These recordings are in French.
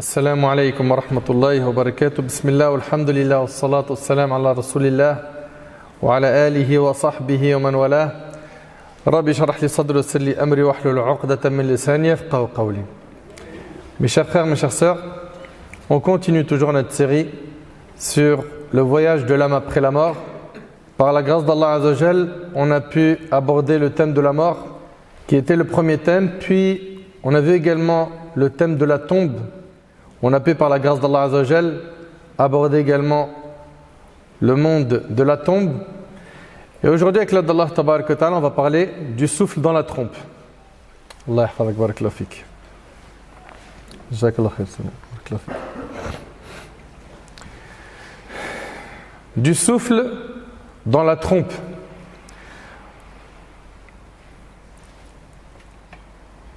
Assalamu alaikum wa rahmatullahi wa barakatuh. Bismillah, alhamdulillah, wa salatu wa salam ala rasulillah wa ala alihi wa sahbihi wa man wala. Rabbi sharah li sadri wa salli amri wa hlul uqdatan min lisani yafqahu qawli. Mes chers frères, mes chères sœurs, on continue toujours notre série sur le voyage de l'âme après la mort. Par la grâce d'Allah Azza wa Jal, on a pu aborder le thème de la mort qui était le premier thème, puis on a vu également le thème de la tombe. On a pu, par la grâce d'Allah Azza wa Jal, aborder également le monde de la tombe. Et aujourd'hui, avec l'aide d'Allah Tabarak wa Ta'ala, on va parler du souffle dans la trompe. Allah yahfazak, barakallahu fik. Jazakallahu khair, barakallahu fik. Du souffle dans la trompe.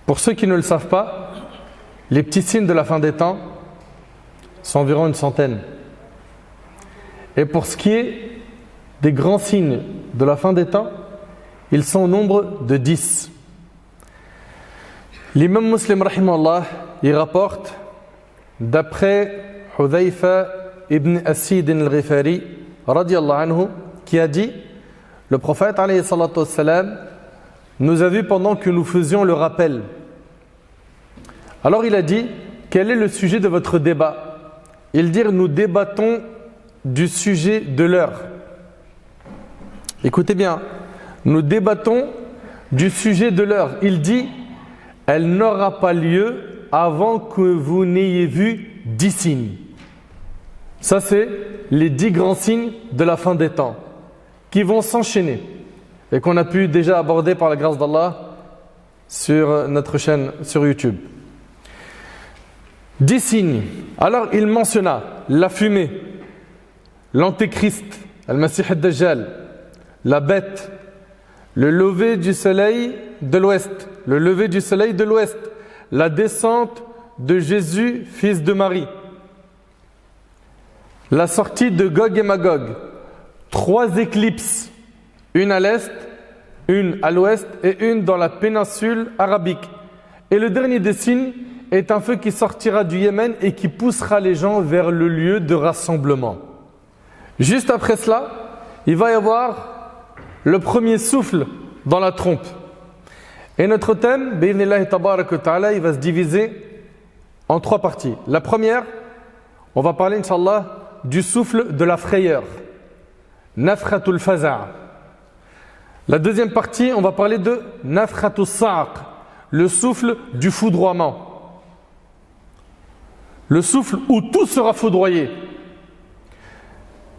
Pour ceux qui ne le savent pas, les petits signes de la fin des temps sont environ une centaine. Et pour ce qui est des grands signes de la fin des temps, ils sont au nombre de 10. L'imam Muslim rahimahullah, il rapporte d'après Hudhayfa ibn Asid al-Ghifari radiyallahu anhu, qui a dit: le prophète alayhi salatu wassalam nous a vus pendant que nous faisions le rappel. Alors il a dit: quel est le sujet de votre débat? Ils dirent: nous débattons du sujet de l'heure. Écoutez bien, nous débattons du sujet de l'heure. Il dit: elle n'aura pas lieu avant que vous n'ayez vu 10 signes. Ça, c'est les 10 grands signes de la fin des temps qui vont s'enchaîner et qu'on a pu déjà aborder par la grâce d'Allah sur notre chaîne sur YouTube. 10 signes. Alors il mentionna la fumée, l'antéchrist, al-Masih ad-Dajjal, la bête, le lever du soleil de l'ouest, la descente de Jésus, fils de Marie, la sortie de Gog et Magog, 3 éclipses, une à l'est, une à l'ouest et une dans la péninsule arabique. Et le dernier des signes est un feu qui sortira du Yémen et qui poussera les gens vers le lieu de rassemblement. Juste après cela, il va y avoir le premier souffle dans la trompe. Et notre thème, bi'idhnillahi tabarak wa ta'ala, il va se diviser en 3 parties. La première, on va parler, Inch'Allah, du souffle de la frayeur, nafkhatul faza'. La deuxième partie, on va parler de nafkhatus sa'q, le souffle du foudroiement. Le souffle où tout sera foudroyé.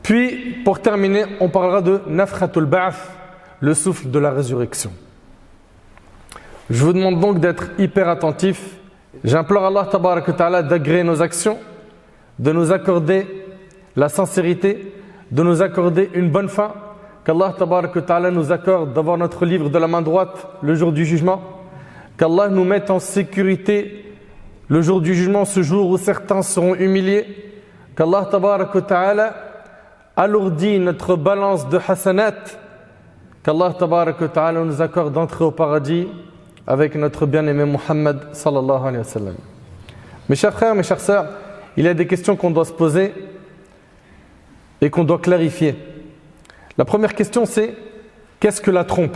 Puis, pour terminer, on parlera de nafkhatul ba'th, le souffle de la résurrection. Je vous demande donc d'être hyper attentifs. J'implore Allah Tabarak wa Ta'ala d'agréer nos actions, de nous accorder la sincérité, de nous accorder une bonne fin, qu'Allah Tabarak wa Ta'ala nous accorde d'avoir notre livre de la main droite le jour du jugement, qu'Allah nous mette en sécurité le jour du jugement, ce jour où certains seront humiliés, qu'Allah Tabarak wa Ta'ala alourdit notre balance de hasanat, qu'Allah Tabarak wa Ta'ala nous accorde d'entrer au paradis avec notre bien-aimé Muhammad sallallahu alayhi wa sallam. Mes chers frères, mes chères sœurs, il y a des questions qu'on doit se poser et qu'on doit clarifier. La première question, c'est: qu'est-ce que la trompe?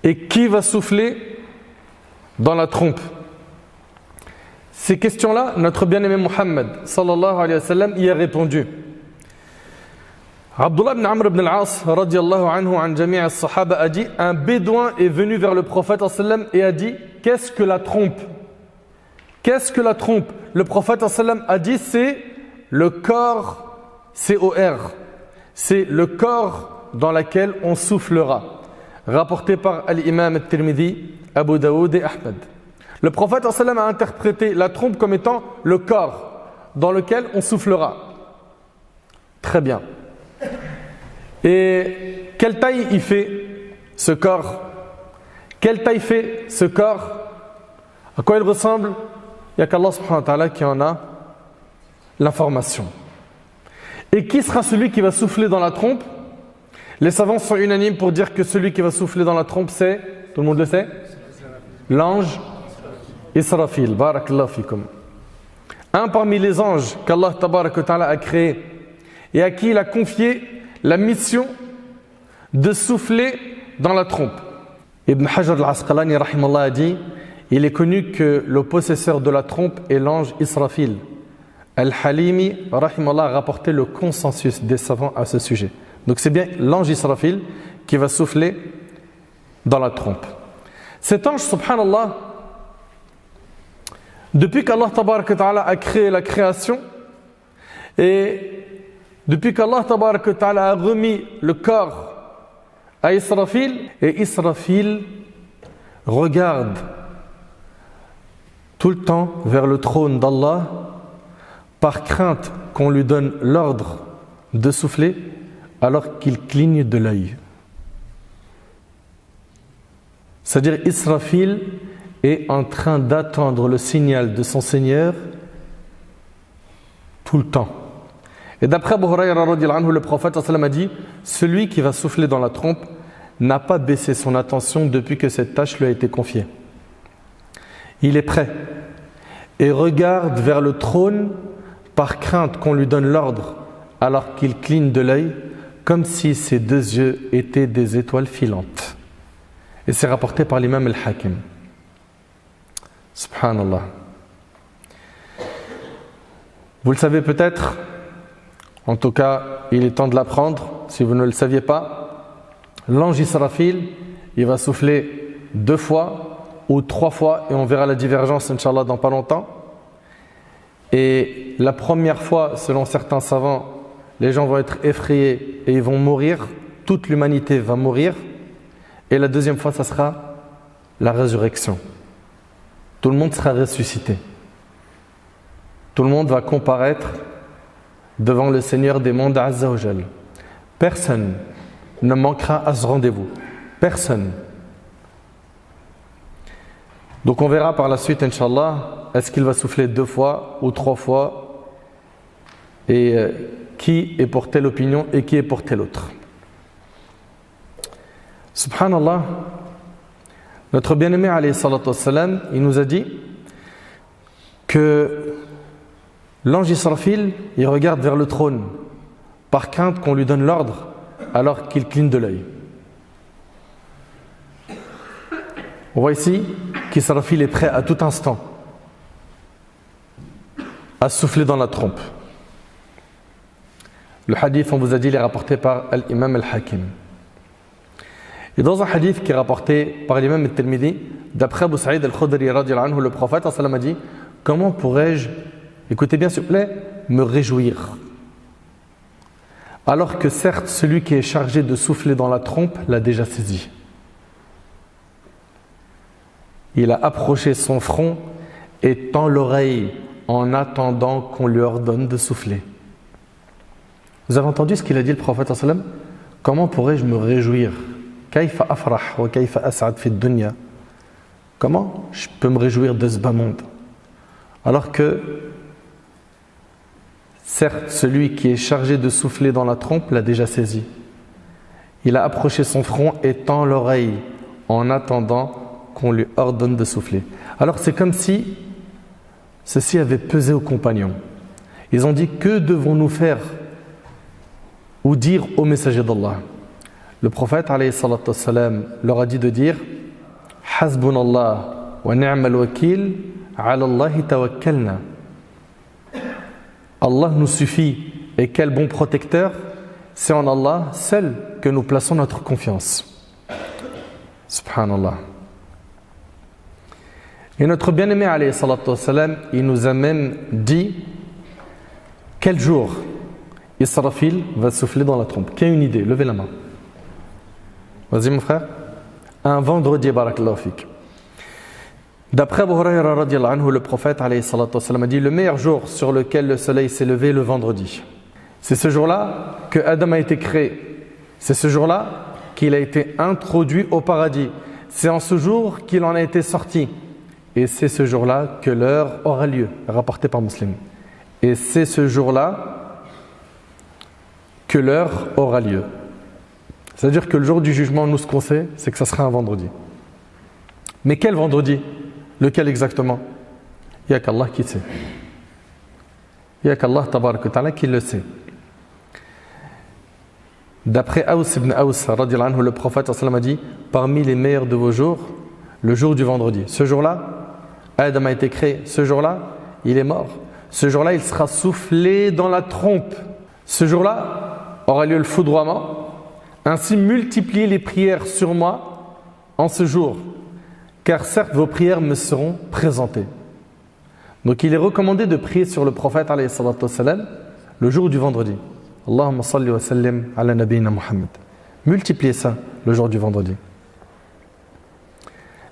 Et qui va souffler dans la trompe? Ces questions-là, notre bien-aimé Muhammad sallallahu alayhi wa sallam y a répondu. Abdullah ibn Amr ibn al-As radiyallahu anhu an jami' as-sahaba a dit: un bédouin est venu vers le prophète sallam et a dit: qu'est-ce que la trompe? Qu'est-ce que la trompe? Le prophète sallam a dit: c'est le corps, C-O-R, c'est le corps dans lequel on soufflera. Rapporté par l'imam al-Tirmidhi, Abu Daoud et Ahmed. Le prophète sallam a interprété la trompe comme étant le corps dans lequel on soufflera. Très bien. Et quelle taille il fait ce corps? Quelle taille fait ce corps? À quoi il ressemble? Il n'y a qu'Allah subhanahu wa ta'ala qui en a l'information. Et qui sera celui qui va souffler dans la trompe? Les savants sont unanimes pour dire que celui qui va souffler dans la trompe, c'est, tout le monde le sait, l'ange Israfil. Barakallahu fikum. un parmi les anges qu'Allah tabaraka wa ta'ala a créé et à qui il a confié la mission de souffler dans la trompe. Ibn Hajar al-Asqalani rahimallah a dit, il est connu que le possesseur de la trompe est l'ange Israfil. Al-Halimi rahimallah a rapporté le consensus des savants à ce sujet. Donc c'est bien l'ange Israfil qui va souffler dans la trompe. Cet ange, subhanallah, depuis qu'Allah tabaraka wa ta'ala a créé la création et depuis qu'Allah tabaraka wa ta'ala a remis le corps à Israfil, et Israfil regarde tout le temps vers le trône d'Allah par crainte qu'on lui donne l'ordre de souffler alors qu'il cligne de l'œil. C'est-à-dire Israfil est en train d'attendre le signal de son Seigneur tout le temps. Et d'après Abu Hurayra radhiyallahu anhu, le prophète a dit, celui qui va souffler dans la trompe n'a pas baissé son attention depuis que cette tâche lui a été confiée. Il est prêt et regarde vers le trône par crainte qu'on lui donne l'ordre alors qu'il cligne de l'œil comme si ses deux yeux étaient des étoiles filantes. Et c'est rapporté par l'imam al-Hakim. Subhanallah. Vous le savez peut-être, en tout cas, il est temps de l'apprendre, si vous ne le saviez pas. L'ange Israfil, il va souffler 2 fois ou 3 fois, et on verra la divergence, Inch'Allah, dans pas longtemps. Et la première fois, selon certains savants, les gens vont être effrayés et ils vont mourir. Toute l'humanité va mourir. Et la deuxième fois, ça sera la résurrection. Tout le monde sera ressuscité. Tout le monde va comparaître devant le Seigneur des mondes Azza wa Jal. Personne ne manquera à ce rendez-vous. Personne. Donc on verra par la suite, Inch'Allah, est-ce qu'il va souffler 2 fois ou 3 fois et qui est pour telle opinion et qui est pour telle autre. Subhanallah, notre bien-aimé alayhi salatu wassalam, il nous a dit que l'ange Israfil, il regarde vers le trône par crainte qu'on lui donne l'ordre alors qu'il cligne de l'œil. On voit ici qu'Israfil est prêt à tout instant à souffler dans la trompe. Le hadith, on vous a dit, il est rapporté par l'imam al-Hakim. Et dans un hadith qui est rapporté par l'imam al-Tirmidhi, d'après Abu Sa'id al-Khudri radhiyallahu anhu, le prophète a dit, comment pourrais-je, écoutez bien s'il vous plaît, me réjouir alors que certes celui qui est chargé de souffler dans la trompe l'a déjà saisi. Il a approché son front et tend l'oreille en attendant qu'on lui ordonne de souffler. Vous avez entendu ce qu'il a dit le prophète sallam? Comment pourrais-je me réjouir? Kayfa afrah wa kayfa as'ad fi dunya? Comment je peux me réjouir de ce bas monde? Alors que certes, celui qui est chargé de souffler dans la trompe l'a déjà saisi. Il a approché son front et tend l'oreille en attendant qu'on lui ordonne de souffler. Alors c'est comme si ceci avait pesé aux compagnons. Ils ont dit, que devons-nous faire ou dire au messager d'Allah? Le prophète alayhi salatu wassalam leur a dit de dire, Hasbunallah wa ni'mal wakil, ala Allahi tawakkalna. Allah nous suffit et quel bon protecteur, c'est en Allah seul que nous plaçons notre confiance. Subhanallah. Et notre bien-aimé alayhi salatu wassalam, il nous a même dit quel jour Israfil va souffler dans la trompe. Qui a une idée? Levez la main. Vas-y mon frère. Un vendredi, barakallahu fik. D'après Abu Hurayra radhiyallahu anhu, le prophète alayhi salatu wassalam a dit, le meilleur jour sur lequel le soleil s'est levé, le vendredi. C'est ce jour-là que Adam a été créé. C'est ce jour-là qu'il a été introduit au paradis. C'est en ce jour qu'il en a été sorti. Et c'est ce jour-là que l'heure aura lieu, rapporté par Muslim. Et c'est ce jour-là que l'heure aura lieu. C'est-à-dire que le jour du jugement, nous ce qu'on sait, c'est que ça sera un vendredi. Mais quel vendredi? Lequel exactement? Il n'y a qu'Allah qui sait. Il n'y a qu'Allah tabarak wa ta'ala qui le sait. D'après Aws ibn Aws, radiallahu anhu, le prophète a dit, parmi les meilleurs de vos jours, le jour du vendredi. Ce jour-là, Adam a été créé. Ce jour-là, il est mort. Ce jour-là, il sera soufflé dans la trompe. Ce jour-là, aura lieu le foudroiement. Ainsi, multipliez les prières sur moi en ce jour, car certes, vos prières me seront présentées. Donc, il est recommandé de prier sur le prophète, alayhi salatu wassalam, le jour du vendredi. Allahumma salli wa sallim ala nabiyina Muhammad. Multipliez ça le jour du vendredi.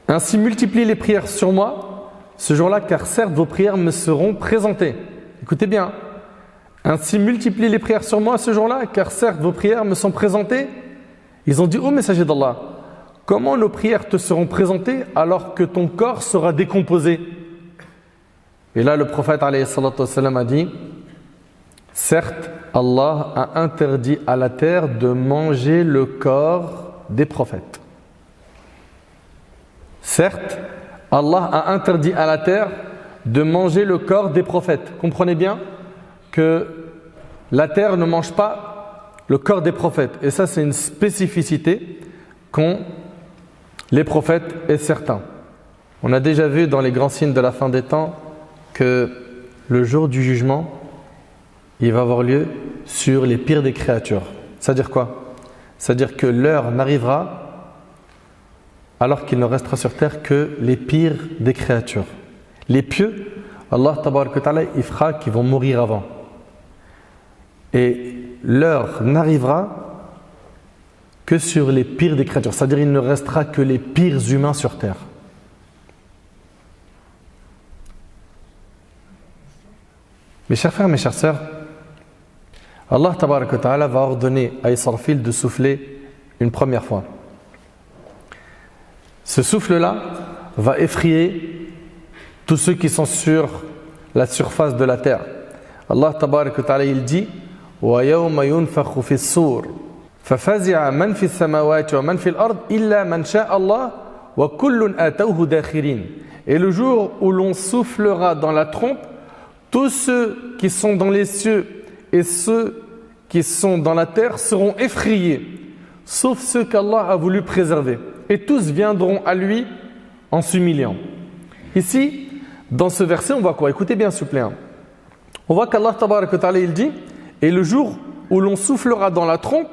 Ainsi, multipliez les prières sur moi ce jour-là, car certes, vos prières me seront présentées. Écoutez bien. Ainsi, multipliez les prières sur moi ce jour-là, car certes, vos prières me sont présentées. Ils ont dit, ô messager d'Allah, comment nos prières te seront présentées alors que ton corps sera décomposé? Et là, le prophète alayhi salatu wassalam a dit, certes, Allah a interdit à la terre de manger le corps des prophètes. Certes, Allah a interdit à la terre de manger le corps des prophètes. Comprenez bien que la terre ne mange pas le corps des prophètes. Et ça, c'est une spécificité qu'ont les prophètes et certains. On a déjà vu dans les grands signes de la fin des temps que le jour du jugement, il va avoir lieu sur les pires des créatures. C'est-à-dire quoi? C'est-à-dire que l'heure n'arrivera alors qu'il ne restera sur terre que les pires des créatures. Les pieux, Allah tabaraka wa ta'ala, il fera qu'ils vont mourir avant. Et l'heure n'arrivera que sur les pires des créatures. C'est-à-dire qu'il ne restera que les pires humains sur terre. Mes chers frères, mes chères sœurs, Allah tabaraka wa ta'ala va ordonner à Israfil de souffler une première fois. Ce souffle-là va effrayer tous ceux qui sont sur la surface de la terre. Allah tabaraka wa ta'ala, il dit وَيَوْمَ يُنْفَخُ فِي الصُّورِ فَفَزِعَ مَنْ فِي السَّمَاوَاتِ وَمَنْ فِي الْأَرْضِ إِلَّا مَنْ شَاءَ اللَّهُ وَكُلٌّ آتَوْهُ دَاخِرِينَ. Et le jour où l'on soufflera dans la trompe, tous ceux qui sont dans les cieux et ceux qui sont dans la terre seront effrayés, sauf ceux qu'Allah a voulu préserver. Et tous viendront à lui en s'humiliant. Ici, dans ce verset, on voit quoi? Écoutez bien, s'il vous plaît. On voit qu'Allah tabaraka wa ta'ala, il dit, et le jour où l'on soufflera dans la trompe,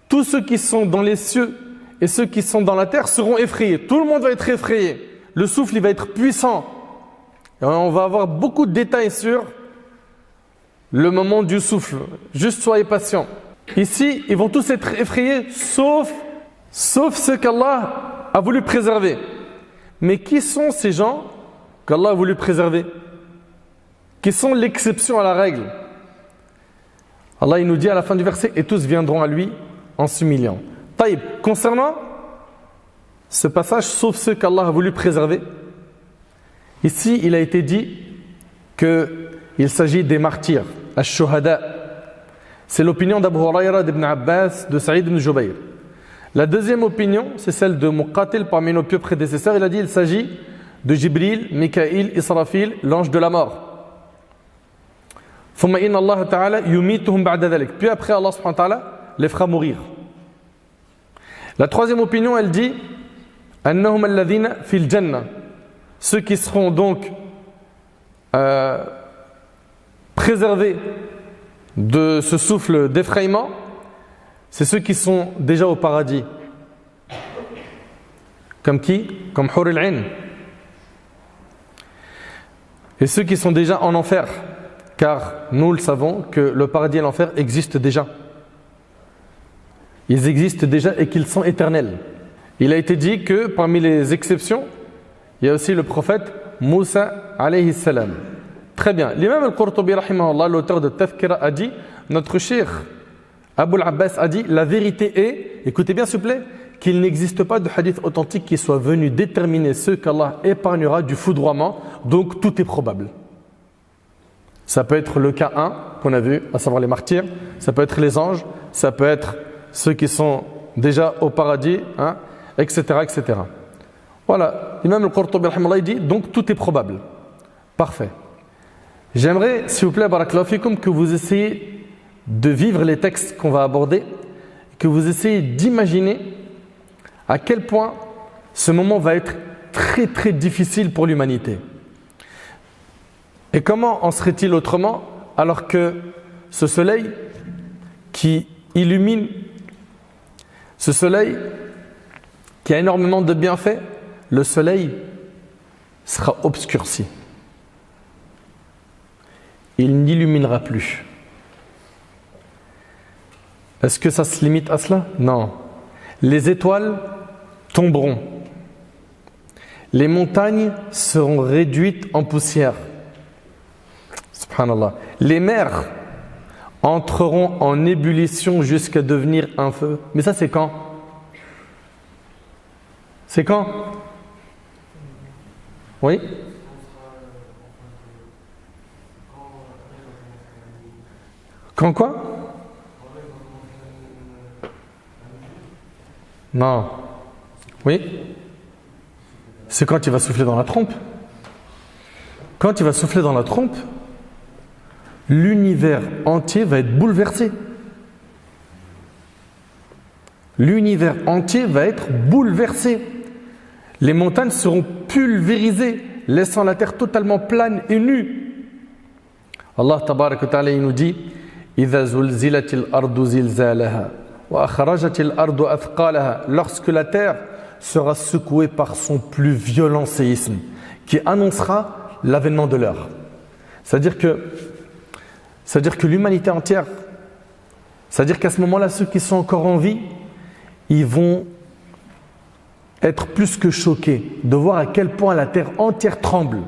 tous ceux qui sont dans les cieux et ceux qui sont dans la terre seront effrayés. Tout le monde va être effrayé. Le souffle, il va être puissant. Et on va avoir beaucoup de détails sur le moment du souffle. Juste soyez patients. Ici, ils vont tous être effrayés, sauf ceux qu'Allah a voulu préserver. Mais qui sont ces gens qu'Allah a voulu préserver? Qui sont l'exception à la règle? Allah, il nous dit à la fin du verset, et tous viendront à lui en s'humiliant. Taïb, concernant ce passage, sauf ceux qu'Allah a voulu préserver, ici, il a été dit qu'il s'agit des martyrs, ash-shuhada. C'est l'opinion d'Abu Hurayra, d'Ibn Abbas, de Saïd ibn Jubayr. La deuxième opinion, c'est celle de Muqatil parmi nos pieux prédécesseurs. Il a dit qu'il s'agit de Jibril, Mikaïl, Israfil, l'ange de la mort. Puis après, Allah subhanahu wa ta'ala les fera mourir. La troisième opinion, elle dit annahum alladhina fil jannah, ceux qui seront donc préservés de ce souffle d'effrayement, c'est ceux qui sont déjà au paradis. Comme qui? Comme Hur al-Ain. Et ceux qui sont déjà en enfer, car nous le savons que le paradis et l'enfer existent déjà. Ils existent déjà et qu'ils sont éternels. Il a été dit que parmi les exceptions, il y a aussi le prophète Moussa alayhi salam. Très bien. L'imam al-Qurtubi rahimahullah, l'auteur de Tafkira, a dit, notre cheikh Abu al-Abbas a dit, la vérité est, écoutez bien s'il vous plaît, qu'il n'existe pas de hadith authentique qui soit venu déterminer ceux qu'Allah épargnera du foudroiement, donc tout est probable. Ça peut être le cas 1 qu'on a vu, à savoir les martyrs, ça peut être les anges, ça peut être ceux qui sont déjà au paradis, etc., etc. Voilà, l'imam al-Qurtubi rahimahullah dit, donc tout est probable. Parfait. J'aimerais, s'il vous plaît, barakallahu fikum, que vous essayez de vivre les textes qu'on va aborder, que vous essayez d'imaginer à quel point ce moment va être très très difficile pour l'humanité. Et comment en serait-il autrement alors que ce soleil qui illumine, ce soleil qui a énormément de bienfaits, le soleil sera obscurci. Il n'illuminera plus. Est-ce que ça se limite à cela? Non. Les étoiles tomberont. Les montagnes seront réduites en poussière. Subhanallah. Les mers entreront en ébullition jusqu'à devenir un feu. Mais ça, c'est quand? C'est quand? Oui? Quand quoi? Non. Oui? C'est quand il va souffler dans la trompe. Quand il va souffler dans la trompe, l'univers entier va être bouleversé. L'univers entier va être bouleversé. Les montagnes seront pulvérisées, laissant la terre totalement plane et nue. Allah tabarak wa ta'ala nous dit إِذَا زُلْزِلَتِ الْأَرْضُ زِلْزَالَهَا وَأَخْرَجَتِ الْأَرْضُ أَثْقَالَهَا. Lorsque la terre sera secouée par son plus violent séisme, qui annoncera l'avènement de l'heure. C'est-à-dire que l'humanité entière, c'est-à-dire qu'à ce moment-là, ceux qui sont encore en vie, ils vont être plus que choqués de voir à quel point la terre entière tremble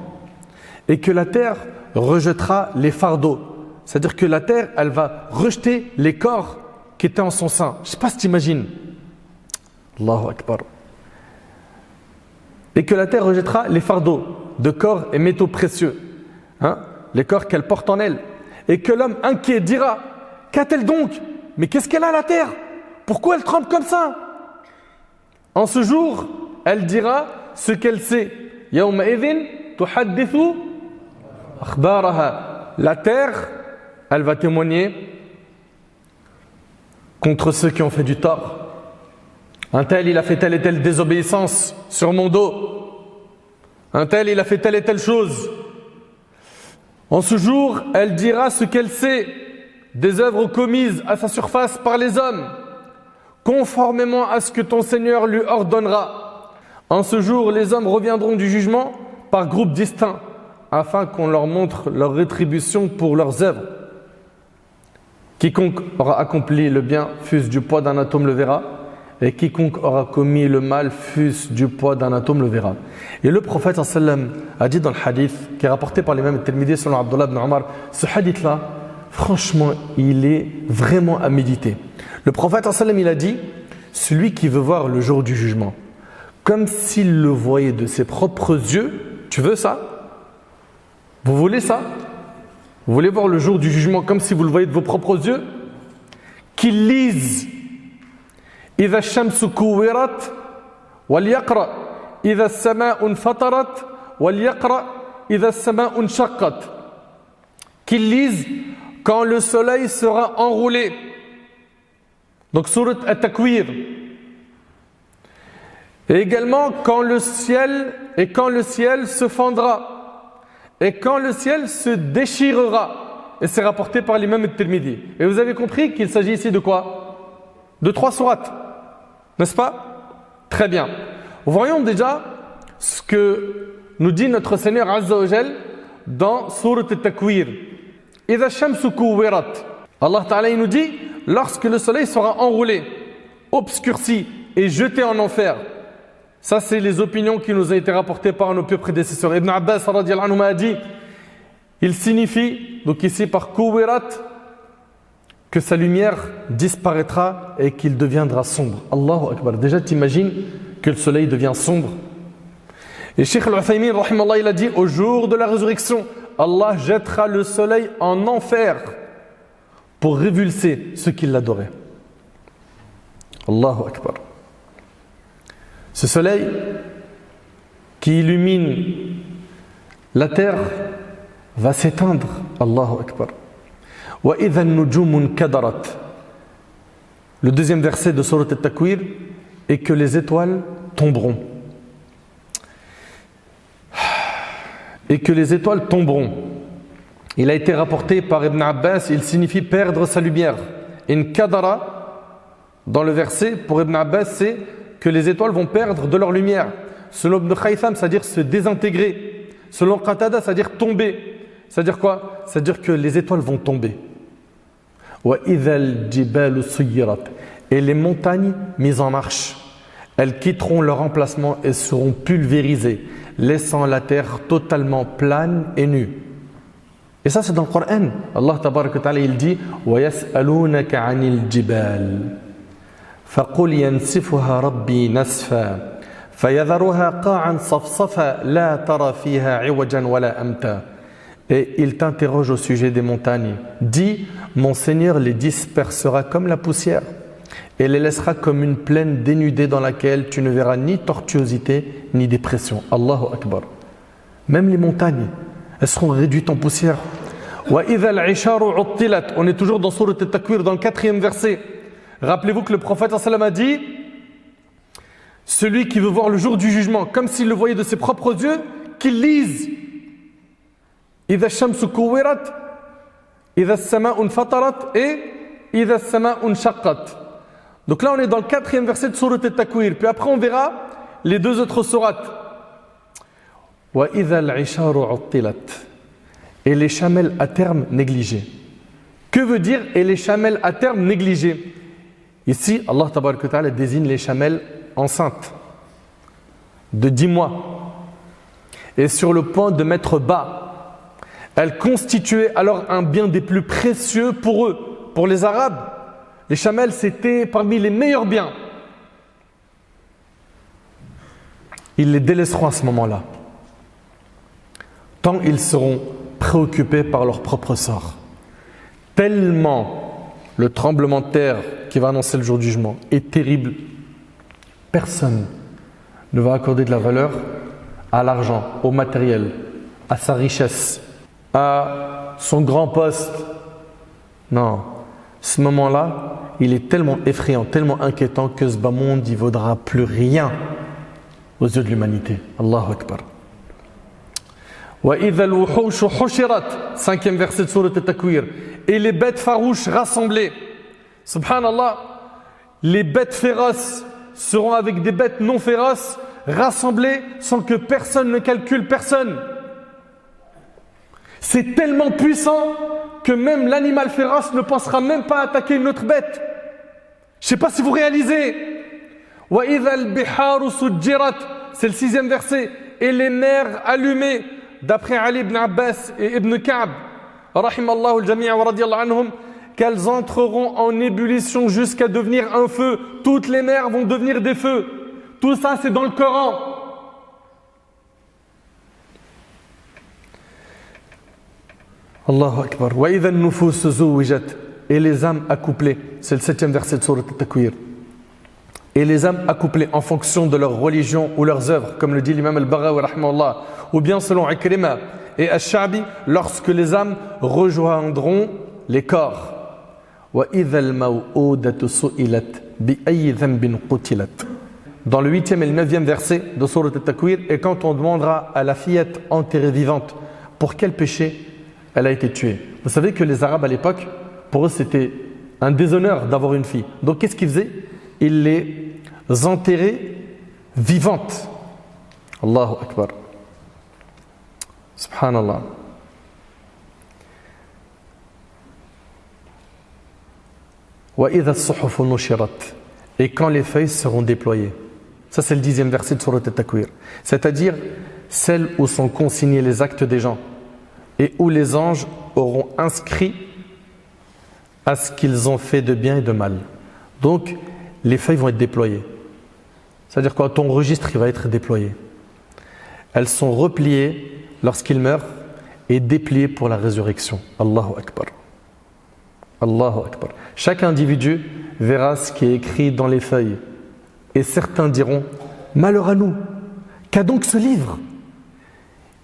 et que la terre rejettera les fardeaux. C'est-à-dire que la terre, elle va rejeter les corps qui étaient en son sein. Je ne sais pas si tu imagines. Allahu Akbar. Et que la terre rejettera les fardeaux de corps et métaux précieux. Les corps qu'elle porte en elle. Et que l'homme inquiet dira: qu'a-t-elle donc? Mais qu'est-ce qu'elle a la terre? Pourquoi elle tremble comme ça? En ce jour, elle dira ce qu'elle sait. Yawma idhin tuhaddithu akhbaraha. La terre, elle va témoigner contre ceux qui ont fait du tort. Un tel, il a fait telle et telle désobéissance sur mon dos. Un tel, il a fait telle et telle chose. En ce jour, elle dira ce qu'elle sait des œuvres commises à sa surface par les hommes, conformément à ce que ton Seigneur lui ordonnera. En ce jour, les hommes reviendront du jugement par groupes distincts, afin qu'on leur montre leur rétribution pour leurs œuvres. Quiconque aura accompli le bien, fût-ce du poids d'un atome, le verra. Et quiconque aura commis le mal, fût-ce du poids d'un atome, le verra. Et le prophète sallam a dit dans le hadith, qui est rapporté par l'imam al-Tirmidhi selon Abdullah ibn Omar, ce hadith-là, franchement, il est vraiment à méditer. Le prophète sallam, il a dit, celui qui veut voir le jour du jugement, comme s'il le voyait de ses propres yeux, tu veux ça? Vous voulez ça? Vous voulez voir le jour du jugement comme si vous le voyez de vos propres yeux? Qu'il lise إذا الشمس كورت وليقرأ إذا السماء انفطرت وليقرأ إذا السماء انشقت. Qu'il lise quand le soleil sera enroulé. Donc sourate At-Takwir. Et également quand le ciel se fendra et quand le ciel se déchirera. Et c'est rapporté par l'imam al-Tirmidhi. Et vous avez compris qu'il s'agit ici de quoi? De 3 sourates. N'est-ce pas? Très bien. Voyons déjà ce que nous dit notre Seigneur Azza wa Jal dans Sourate At-Takwir. Idha shamsu kuwirat. Allah Ta'ala il nous dit, lorsque le soleil sera enroulé, obscurci et jeté en enfer. Ça, c'est les opinions qui nous ont été rapportées par nos pieux prédécesseurs. Ibn Abbas radiyallahu anhu a dit, il signifie, donc ici par kuwirat, que sa lumière disparaîtra et qu'il deviendra sombre. Allahu Akbar. Déjà, t'imagines que le soleil devient sombre. Et Cheikh Al-Uthaymin, rahimallah, il a dit, au jour de la résurrection, Allah jettera le soleil en enfer pour révulser ceux qui l'adoraient. Allahu Akbar. Ce soleil qui illumine la terre va s'éteindre. Allahu Akbar. Wa idha an-nujumu kadarat. Le deuxième verset de Surat At-Takwir est que les étoiles tomberont. Et que les étoiles tomberont. Il a été rapporté par Ibn Abbas, il signifie perdre sa lumière. In kadara, dans le verset, pour Ibn Abbas, c'est que les étoiles vont perdre de leur lumière. Selon Ibn Khaytham, c'est-à-dire se désintégrer. Selon Qatada, c'est-à-dire tomber. C'est-à-dire quoi? C'est-à-dire que les étoiles vont tomber. Wa idhal jibalu suyirat. Et les montagnes mises en marche, elles quitteront leur emplacement et seront pulvérisées, laissant la terre totalement plane et nue. Et ça c'est dans le Coran. Allah tabarak wa ta'ala il dit wa yas'alunaka 'anil jibal faqul yansifuha rabbi nasfa fayadharuha qa'an safsafa la tara fiha 'iwajan wala amta. Et il t'interroge au sujet des montagnes. Dis, mon Seigneur les dispersera comme la poussière et les laissera comme une plaine dénudée dans laquelle tu ne verras ni tortuosité ni dépression. Allahu Akbar. Même les montagnes, elles seront réduites en poussière. Wa idha al-'isharu 'uttilat. On est toujours dans Surat At-Takwir, dans le 4e verset. Rappelez-vous que le prophète sallallahu alayhi wa sallam a dit, celui qui veut voir le jour du jugement comme s'il le voyait de ses propres yeux, qu'il lise إذا الشمس كورت إذا السماء انفطرت et إذا السماء انشقت. Donc là on est dans le 4e verset de Surat At-Takwir. Puis après on verra les deux autres sourates. وإذا العشار عطلت. Et les chamelles à terme négligées. Que veut dire et les chamelles à terme négligées? Ici Allah tabaraka wa ta'ala désigne les chamelles enceintes de 10 mois et sur le point de mettre bas. Elles constituaient alors un bien des plus précieux pour eux. Pour les Arabes, les chamelles, c'était parmi les meilleurs biens. Ils les délaisseront à ce moment-là. Tant ils seront préoccupés par leur propre sort. Tellement le tremblement de terre qui va annoncer le jour du jugement est terrible. Personne ne va accorder de la valeur à l'argent, au matériel, à sa richesse, à son grand poste. Non, ce moment-là, il est tellement effrayant, tellement inquiétant que ce bas monde, il ne vaudra plus rien aux yeux de l'humanité. Allahu Akbar. Wa idha al-wuhushu hushirat, 5e verset de Surat At-Takwir. Et les bêtes farouches rassemblées. Subhanallah, les bêtes féroces seront avec des bêtes non féroces rassemblées sans que personne ne calcule personne. C'est tellement puissant que même l'animal féroce ne pensera même pas attaquer une autre bête. Je ne sais pas si vous réalisez. Wa idha al-biharu sujjirat, c'est le 6e verset. Et les mers allumées, d'après Ali ibn Abbas et Ibn Ka'b, rahimallahu al-jami' wa radiyallahu anhum, qu'elles entreront en ébullition jusqu'à devenir un feu. Toutes les mers vont devenir des feux. Tout ça, c'est dans le Coran. Allahu Akbar. Wa idha an-nufus zuwijat. Et les âmes accouplées. C'est le 7e verset de Surat At-Takwir. Et les âmes accouplées en fonction de leur religion ou leurs œuvres, comme le dit l'imam al-Baghawi rahimahullah, ou bien selon Ikrima et Ash-Sha'bi, lorsque les âmes rejoindront les corps. Wa idha al-maw'udatu su'ilat bi ayyi dhanbin qutilat. Dans le 8e et le 9e verset de Surat At-Takwir, et quand on demandera à la fillette enterrée vivante pour quel péché elle a été tuée. Vous savez que les Arabes à l'époque, pour eux c'était un déshonneur d'avoir une fille. Donc qu'est-ce qu'ils faisaient? Ils les enterraient vivantes. Allahu Akbar. Subhanallah. Wa idha as-suhufu nushirat. Et quand les feuilles seront déployées. Ça c'est le 10e verset de Surat At-Takwir. C'est-à-dire celles où sont consignés les actes des gens et où les anges auront inscrit à ce qu'ils ont fait de bien et de mal. Donc, les feuilles vont être déployées. C'est-à-dire que ton registre il va être déployé. Elles sont repliées lorsqu'ils meurent et dépliées pour la résurrection. Allahu Akbar. Allahu Akbar. Chaque individu verra ce qui est écrit dans les feuilles. Et certains diront, malheur à nous, qu'a donc ce livre?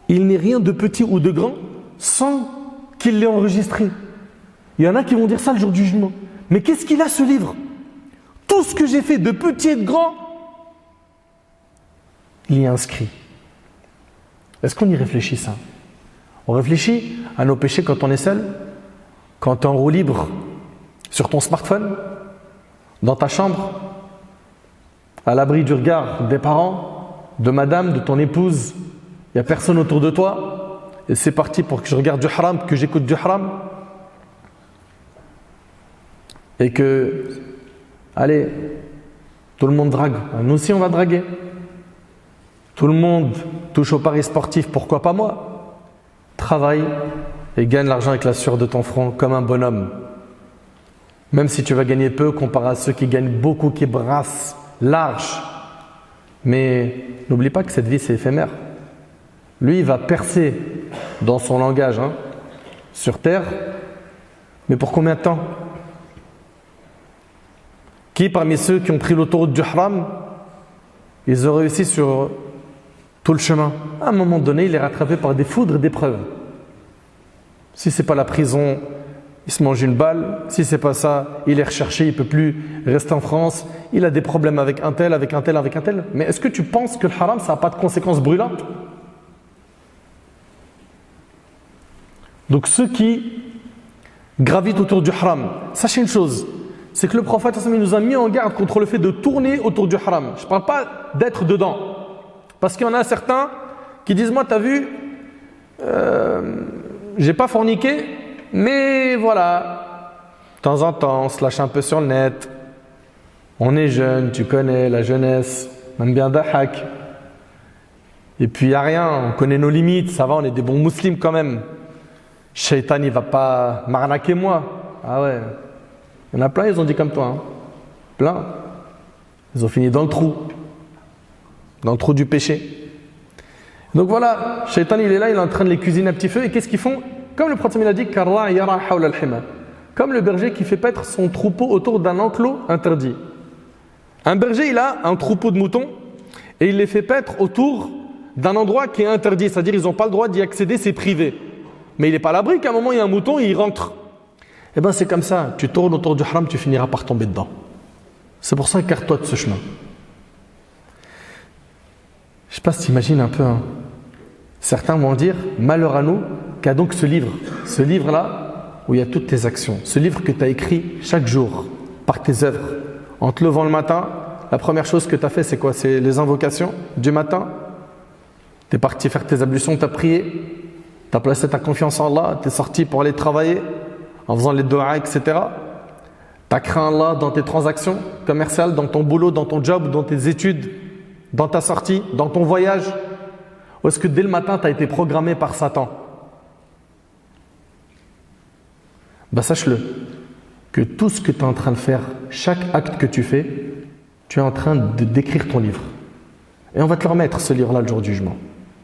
Il n'est rien de petit ou de grand, sans qu'il l'ait enregistré. Il y en a qui vont dire ça le jour du jugement. Mais qu'est-ce qu'il a ce livre? Tout ce que j'ai fait de petit et de grand, il y est inscrit. Est-ce qu'on y réfléchit ça? On réfléchit à nos péchés quand on est seul, quand tu es en roue libre sur ton smartphone, dans ta chambre, à l'abri du regard des parents, de madame, de ton épouse, il n'y a personne autour de toi, et c'est parti pour que je regarde du haram, que j'écoute du haram, et que, allez, tout le monde drague, nous aussi on va draguer. Tout le monde touche au paris sportif, pourquoi pas moi? Travaille et gagne l'argent avec la sueur de ton front comme un bonhomme. Même si tu vas gagner peu comparé à ceux qui gagnent beaucoup, qui brassent large. Mais n'oublie pas que cette vie c'est éphémère. Lui il va percer dans son langage sur terre, mais pour combien de temps? Qui parmi ceux qui ont pris l'autoroute du haram, ils ont réussi sur tout le chemin? À un moment donné, il est rattrapé par des foudres d'épreuves. Si ce n'est pas la prison, il se mange une balle. Si ce n'est pas ça, il est recherché, il ne peut plus rester en France. Il a des problèmes avec un tel, avec un tel, avec un tel. Mais est-ce que tu penses que le haram, ça n'a pas de conséquences brûlantes? Donc ceux qui gravitent autour du haram, sachez une chose, c'est que le prophète nous a mis en garde contre le fait de tourner autour du haram. Je ne parle pas d'être dedans. Parce qu'il y en a certains qui disent, moi, t'as vu, j'ai pas forniqué, mais voilà, de temps en temps, on se lâche un peu sur le net. On est jeune, tu connais la jeunesse, on aime bien dahak. Et puis il n'y a rien, on connaît nos limites, ça va, on est des bons musulmans quand même. Shaitan, il va pas m'arnaquer moi. Ah ouais, il y en a plein, ils ont dit comme toi. Plein. Ils ont fini dans le trou du péché. Donc voilà, Shaitan il est là, il est en train de les cuisiner à petit feu. Et qu'est-ce qu'ils font? Comme le prophète a dit, comme le berger qui fait paître son troupeau autour d'un enclos interdit. Un berger il a un troupeau de moutons et il les fait paître autour d'un endroit qui est interdit, c'est-à-dire ils n'ont pas le droit d'y accéder, c'est privé. Mais il n'est pas à l'abri qu'à un moment il y a un mouton et il rentre. Eh bien c'est comme ça, tu tournes autour du haram, tu finiras par tomber dedans. C'est pour ça, écarte-toi de ce chemin. Je ne sais pas si tu imagines un peu. Certains vont dire, malheur à nous, qu'a donc ce livre-là, où il y a toutes tes actions. Ce livre que tu as écrit chaque jour, par tes œuvres. En te levant le matin, la première chose que tu as fait, c'est quoi? C'est les invocations du matin. Tu es parti faire tes ablutions, tu as prié. Tu as placé ta confiance en Allah, tu es sorti pour aller travailler, en faisant les doigts, etc. Tu as craint Allah dans tes transactions commerciales, dans ton boulot, dans ton job, dans tes études, dans ta sortie, dans ton voyage. Ou est-ce que dès le matin, tu as été programmé par Satan? Sache-le, que tout ce que tu es en train de faire, chaque acte que tu fais, tu es en train de d'écrire ton livre. Et on va te le remettre, ce livre-là, le jour du jugement.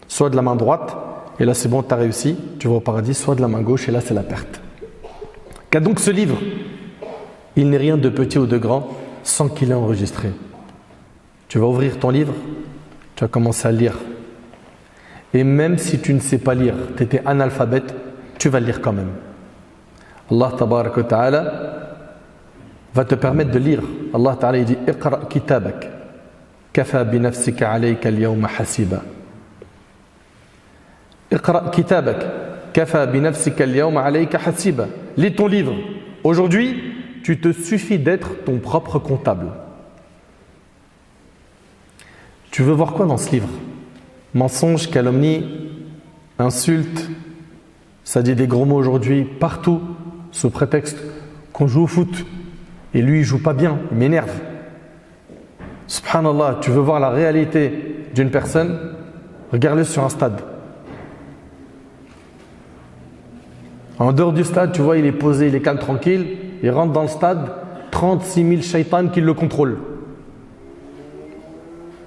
Soit de la main droite, et là c'est bon, tu as réussi, tu vas au paradis, soit de la main gauche, et là c'est la perte. Qu'a donc ce livre? Il n'est rien de petit ou de grand sans qu'il ait enregistré. Tu vas ouvrir ton livre, tu vas commencer à lire. Et même si tu ne sais pas lire, tu étais analphabète, tu vas lire quand même. Allah tabarak wa ta'ala va te permettre de lire. Allah ta'ala il dit Iqra kitabak kafa bi nafsika alayka al-yawma hasiba. Iqra kitabak kafa bi nafsika al-yawma alayka hasiba. Lis ton livre. Aujourd'hui, tu te suffis d'être ton propre comptable. Tu veux voir quoi dans ce livre? Mensonge, calomnie, insulte, ça dit des gros mots aujourd'hui partout, sous prétexte qu'on joue au foot. Et lui, il joue pas bien, il m'énerve. Subhanallah, tu veux voir la réalité d'une personne? Regarde-le sur un stade. En dehors du stade, tu vois, il est posé, il est calme, tranquille. Il rentre dans le stade, 36 000 shaitans qui le contrôlent.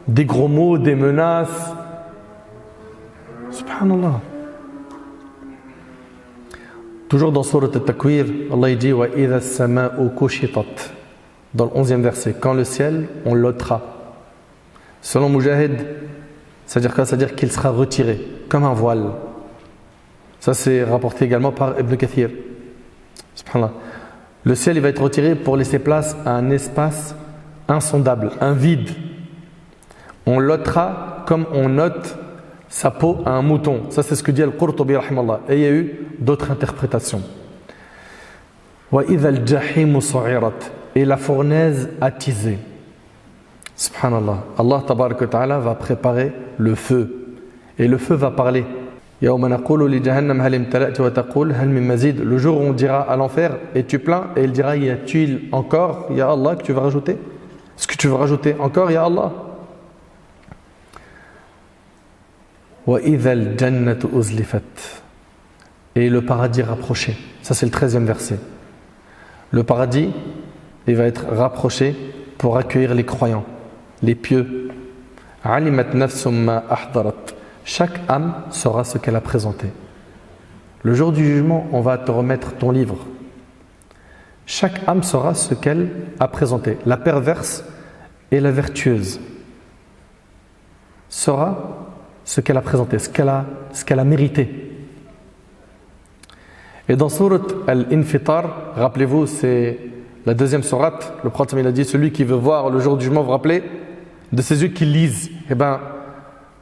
Des gros mots, des menaces. Subhanallah. Toujours dans Surat Al-Takwir, Allah dit wa idha as-sama'u kushitat. Dans le 11e verset, quand le ciel, on l'ôtera. Selon Mujahid, c'est-à-dire quoi? C'est-à-dire qu'il sera retiré, comme un voile. Ça c'est rapporté également par Ibn Kathir. Subhanallah. Le ciel il va être retiré pour laisser place à un espace insondable, un vide. On l'ôtera comme on ôte sa peau à un mouton. Ça c'est ce que dit Al-Qurtubi rahimallah. Et il y a eu d'autres interprétations. وَإِذَا الْجَحِيمُ صُعِرَتْ et la fournaise attisée. Subhanallah. Allah tabarak wa ta'ala va préparer le feu. Et le feu va parler. يَوْمَ نَقُولُ لِجَهَنَّمْ هَلِ امْتَلَأْتِ وَتَقُولُ هَلْ مِن مَزِيدٍ. Le jour où on dira à l'enfer, es-tu plein? Et il dira, y a-t-il encore, ya Allah, que tu veux rajouter? Est-ce que tu veux rajouter encore, ya Allah? وَإِذَا الْجَنَّةُ أُزْلِفَتْ et le paradis rapproché. Ça c'est le 13e verset. Le paradis, il va être rapproché pour accueillir les croyants, les pieux. عَلِمَتْ نَفْسٌ مَا أَحْضَرَتْ. Chaque âme saura ce qu'elle a présenté. Le jour du jugement, on va te remettre ton livre. Chaque âme saura ce qu'elle a présenté. La perverse et la vertueuse saura ce qu'elle a présenté, ce qu'elle a mérité. Et dans sourate Al-Infitar, rappelez-vous, c'est la deuxième sourate, le prophète il a dit, celui qui veut voir le jour du jugement, vous vous rappelez, de ses yeux qui lisent. Eh bien,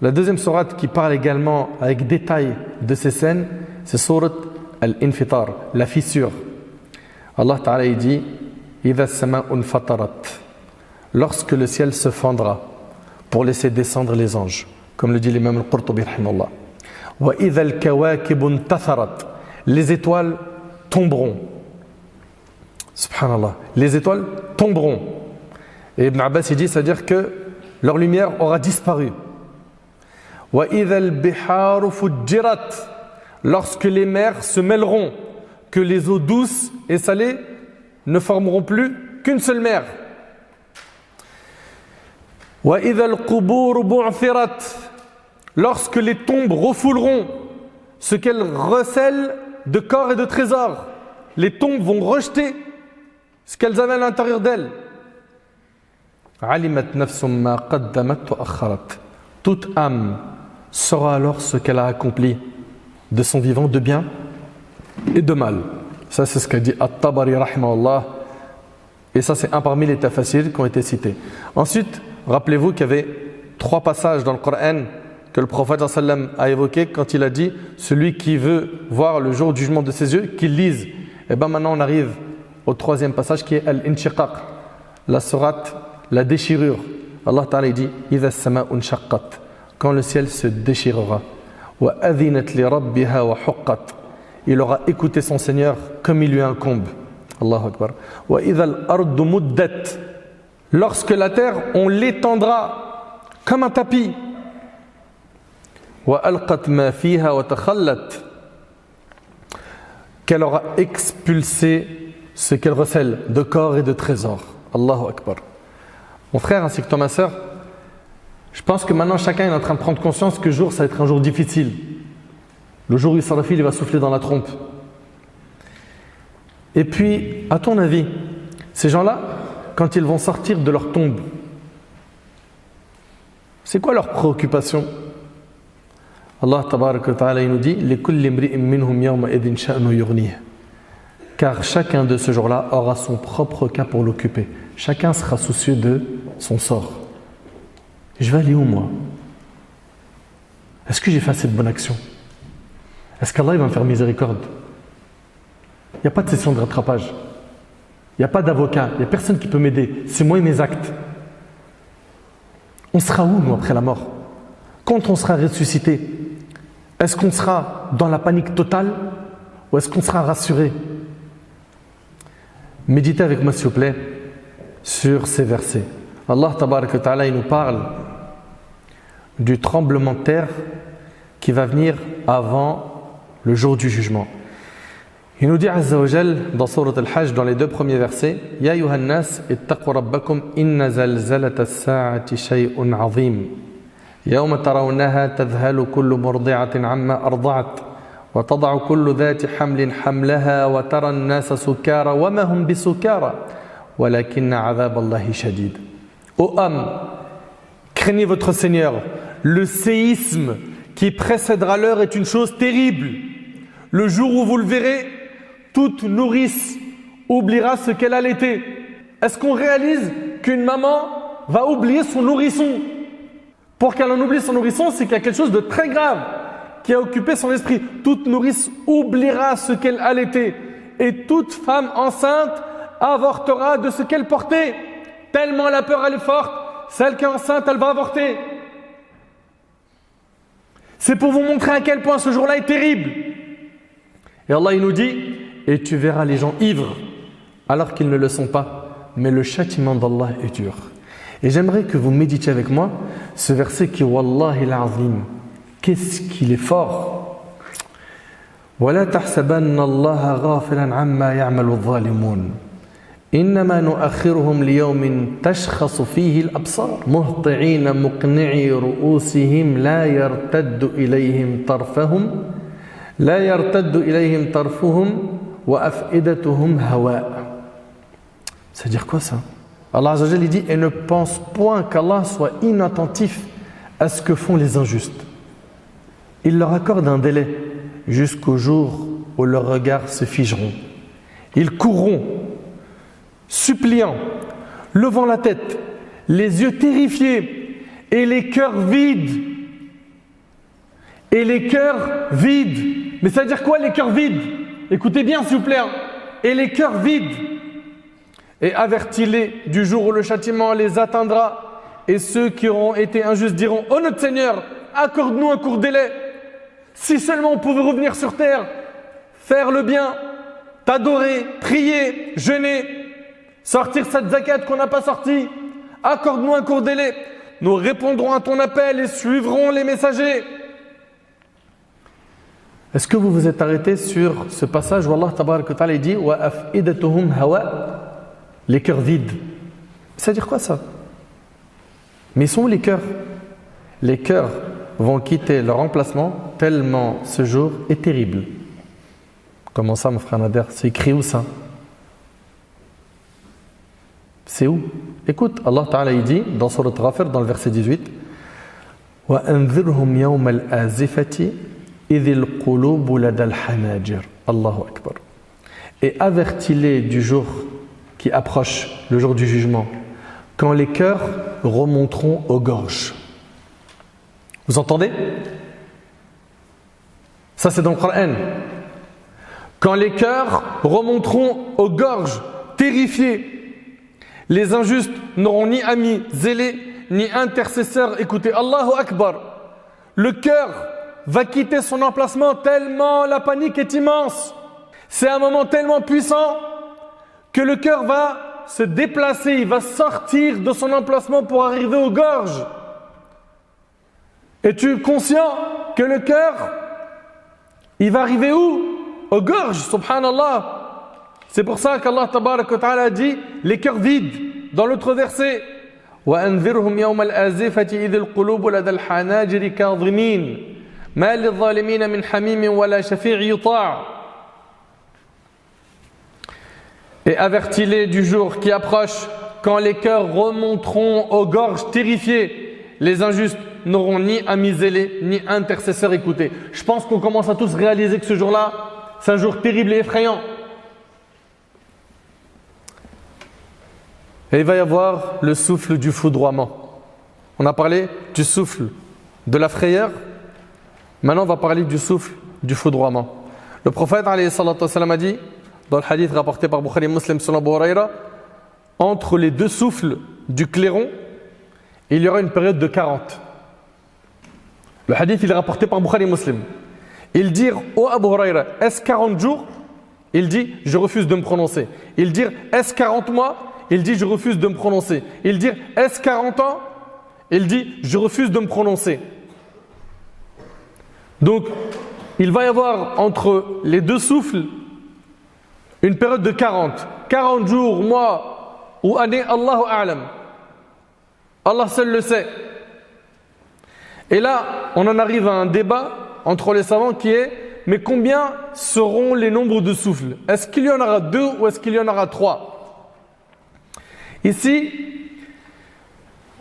la deuxième sourate qui parle également avec détail de ces scènes, c'est sourate Al-Infitar, la fissure. Allah Ta'ala il dit, إِذَا السَّمَاءُ انْفَطَرَتْ lorsque le ciel se fendra pour laisser descendre les anges, comme le dit l'imam Al-Qurtubi rahimahullah. وَإِذَا الْكَوَاكِبُ انْتَثَرَتْ les étoiles tomberont. Subhanallah. Les étoiles tomberont. Et Ibn Abbas il dit, c'est-à-dire que leur lumière aura disparu. وَإِذَا الْبِحَارُ فُجِّرَتْ lorsque les mers se mêleront, que les eaux douces et salées ne formeront plus qu'une seule mer. وَإِذَا الْقُبُورُ بُعْثِرَتْ lorsque les tombes refouleront ce qu'elles recèlent de corps et de trésors. Les tombes vont rejeter ce qu'elles avaient à l'intérieur d'elles. عَلِمَتْ نَفْسٌ مَا قَدَّمَتْ وَأَخَّرَتْ toute âme saura alors ce qu'elle a accompli de son vivant, de bien et de mal. Ça c'est ce qu'a dit At-Tabari rahimahullah. Et ça c'est un parmi les tafasirs qui ont été cités. Ensuite, rappelez-vous qu'il y avait 3 passages dans le Coran que le prophète sallam a évoqué quand il a dit celui qui veut voir le jour du jugement de ses yeux, qu'il lise. Et bien maintenant on arrive au 3e passage qui est Al-Inshiqaq, la sourate, la déchirure. Allah Ta'ala dit إِذَا السَّمَاءُ انشَقَّتْ quand le ciel se déchirera. وَأَذِنَتْ لِرَبِّهَا وَحُقَّتْ il aura écouté son Seigneur comme il lui incombe. Allahu Akbar. وَإِذَا الْأَرْضُ مُدَّتْ lorsque la terre on l'étendra comme un tapis. وَأَلْقَتْ مَا فِيهَا وَتَخَلَّتْ qu'elle aura expulsé ce qu'elle recèle de corps et de trésors. Allahu Akbar. Mon frère ainsi que toi ma soeur, je pense que maintenant chacun est en train de prendre conscience que le jour ça va être un jour difficile. Le jour où Israfil il va souffler dans la trompe. Et puis, à ton avis, ces gens-là, quand ils vont sortir de leur tombe, c'est quoi leur préoccupation? Allah tabaraka wa ta'ala il nous dit لِكُلِّ امْرِئٍ مِّنْهُمْ يَوْمَئِذٍ شَأْنُ يُغْنِيهِ car chacun de ce jour-là aura son propre cas pour l'occuper. Chacun sera soucieux de son sort. Je vais aller où moi? Est-ce que j'ai fait assez de bonnes actions? Est-ce qu'Allah va me faire miséricorde? Il n'y a pas de session de rattrapage. Il n'y a pas d'avocat. Il n'y a personne qui peut m'aider. C'est moi et mes actes. On sera où nous après la mort? Quand on sera ressuscité, est-ce qu'on sera dans la panique totale ou est-ce qu'on sera rassuré? Méditez avec moi s'il vous plaît sur ces versets. Allah tabaraka wa ta'ala il nous parle du tremblement de terre qui va venir avant le jour du jugement. Il nous dit Azza wa Jal dans Sourate Al-Hajj dans les 2 premiers versets Ya ayuhan nas ittaqu rabbakum inna zalzalata as-sa'ati shay'un 'azim yawma tarawnaha tadhhalu kullu murdi'atin 'amma arda'at وتضع كل ذات حمل حملها وترى الناس سكارى وما هم بسكارى ولكن عذاب الله شديد. Ô âmes, craignez votre Seigneur. Le séisme qui précédera l'heure est une chose terrible. Le jour où vous le verrez, toute nourrice oubliera ce qu'elle allaitait. Est-ce qu'on réalise qu'une maman va oublier son nourrisson? Pour qu'elle en oublie son nourrisson, c'est qu'il y a quelque chose de très grave qui a occupé son esprit. Toute nourrice oubliera ce qu'elle allaitait. Et toute femme enceinte avortera de ce qu'elle portait. Tellement la peur elle est forte, celle qui est enceinte, elle va avorter. C'est pour vous montrer à quel point ce jour-là est terrible. Et Allah il nous dit, et tu verras les gens ivres alors qu'ils ne le sont pas, mais le châtiment d'Allah est dur. Et j'aimerais que vous méditiez avec moi ce verset qui, Wallahi al-Azim, qu'est-ce qu'il est fort. وَلَا تَحْسَبَنَّ اللَّهَ غَافِلًا عَمَّا يَعْمَلُ الظَّالِمُونَ إِنَّمَا نُؤَخِّرُهُمْ لِيَوْمٍ تَشْخَصُ فِيهِ الْأَبْصَارُ مُهْطِعِينَ مُقْنِعِي رُؤُوسِهِمْ لا يرتد إليهم طرفهم وأفئدتهم هواء. Ça veut dire quoi ça? Allah Azza wa Jalla dit, et ne pense point qu'Allah soit inattentif à ce que font les injustes. Il leur accorde un délai jusqu'au jour où leurs regards se figeront. Ils courront, suppliant, levant la tête, les yeux terrifiés et les cœurs vides. Et les cœurs vides. Mais ça veut dire quoi les cœurs vides? Écoutez bien s'il vous plaît. Et les cœurs vides. Et avertis-les du jour où le châtiment les atteindra. Et ceux qui auront été injustes diront, oh notre Seigneur, accorde-nous un court délai. Si seulement on pouvait revenir sur terre, faire le bien, t'adorer, prier, jeûner, sortir cette zakat qu'on n'a pas sortie, accorde-nous un court délai. Nous répondrons à ton appel et suivrons les messagers. Est-ce que vous vous êtes arrêté sur ce passage où Allah Tabarak wa Ta'ala dit wa af'idatuhum hawa, les cœurs vides? Ça veut dire quoi ça? Mais ils sont où les cœurs? Les cœurs vont quitter leur emplacement tellement ce jour est terrible. Comment ça mon frère Nader? C'est écrit où ça? C'est où? Écoute, Allah Ta'ala il dit dans Surat Ghafir dans le verset 18 wa anzirhum yawm al-azifati idhil qulub lada al-hanajir. Allahu Akbar. Et avertis-les du jour qui approche, le jour du jugement, quand les cœurs remonteront aux gorges. Vous entendez? Ça c'est dans le Coran. Quand les cœurs remonteront aux gorges, terrifiés, les injustes n'auront ni amis zélés, ni intercesseurs. Écoutez, Allahu Akbar. Le cœur va quitter son emplacement tellement la panique est immense. C'est un moment tellement puissant que le cœur va se déplacer, il va sortir de son emplacement pour arriver aux gorges. Es-tu conscient que le cœur, il va arriver où? Aux gorges, subhanallah. C'est pour ça qu'Allah Tabarak wa Ta'ala a dit les cœurs vides dans l'autre verset. وَأَنذِرْهُمْ يَوْمَ الْآزِفَةِ إِذِ الْقُلُوبُ لَدَى الْحَنَاجِرِ كَاظِمِينَ مَا لِلظَّالِمِينَ مِنْ حَمِيمٍ وَلَا شَفِيعٍ يُطَاعٍ. Et avertis-les du jour qui approche, quand les cœurs remonteront aux gorges terrifiées, les injustes n'auront ni amis zélés, ni intercesseurs écoutés. Je pense qu'on commence à tous réaliser que ce jour-là, c'est un jour terrible et effrayant. Et il va y avoir le souffle du foudroiement. On a parlé du souffle de la frayeur. Maintenant, on va parler du souffle du foudroiement. Le prophète alayhi salatu wassalam a dit, dans le hadith rapporté par Bukhari Muslim selon Abu Huraira, entre les deux souffles du clairon, il y aura une période de 40. Le hadith il est rapporté par Bukhari Muslim. Il dit au Abu Huraira, est-ce 40 jours? Il dit, je refuse de me prononcer. Il dit, est-ce 40 mois? Il dit, je refuse de me prononcer. Il dit, est-ce 40 ans? Il dit, je refuse de me prononcer. Donc, il va y avoir entre les deux souffles une période de 40. 40 jours, mois ou années, Allahu A'lam. Allah seul le sait. Et là, on en arrive à un débat entre les savants qui est, mais combien seront les nombres de souffles? Est-ce qu'il y en aura 2 ou est-ce qu'il y en aura 3? Ici,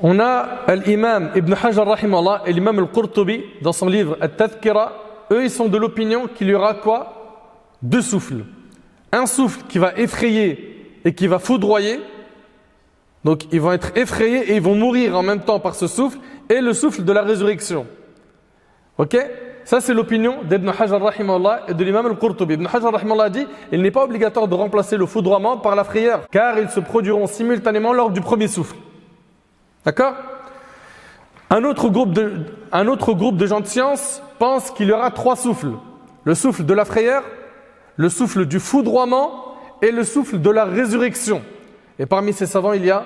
on a l'imam Ibn Hajar rahimahullah et l'imam al-Qurtubi dans son livre At-Tadhkira. Eux, ils sont de l'opinion qu'il y aura quoi? deux souffles. Un souffle qui va effrayer et qui va foudroyer. Donc ils vont être effrayés et ils vont mourir en même temps par ce souffle, et le souffle de la résurrection. Ok? Ça c'est l'opinion d'Ibn Hajar rahimahullah et de l'imam al-Qurtubi. Ibn Hajar rahimahullah dit il n'est pas obligatoire de remplacer le foudroiement par la frayeur, car ils se produiront simultanément lors du premier souffle. D'accord? Un autre groupe de gens de science pense qu'il y aura trois souffles. Le souffle de la frayeur, le souffle du foudroiement et le souffle de la résurrection. Et parmi ces savants, il y a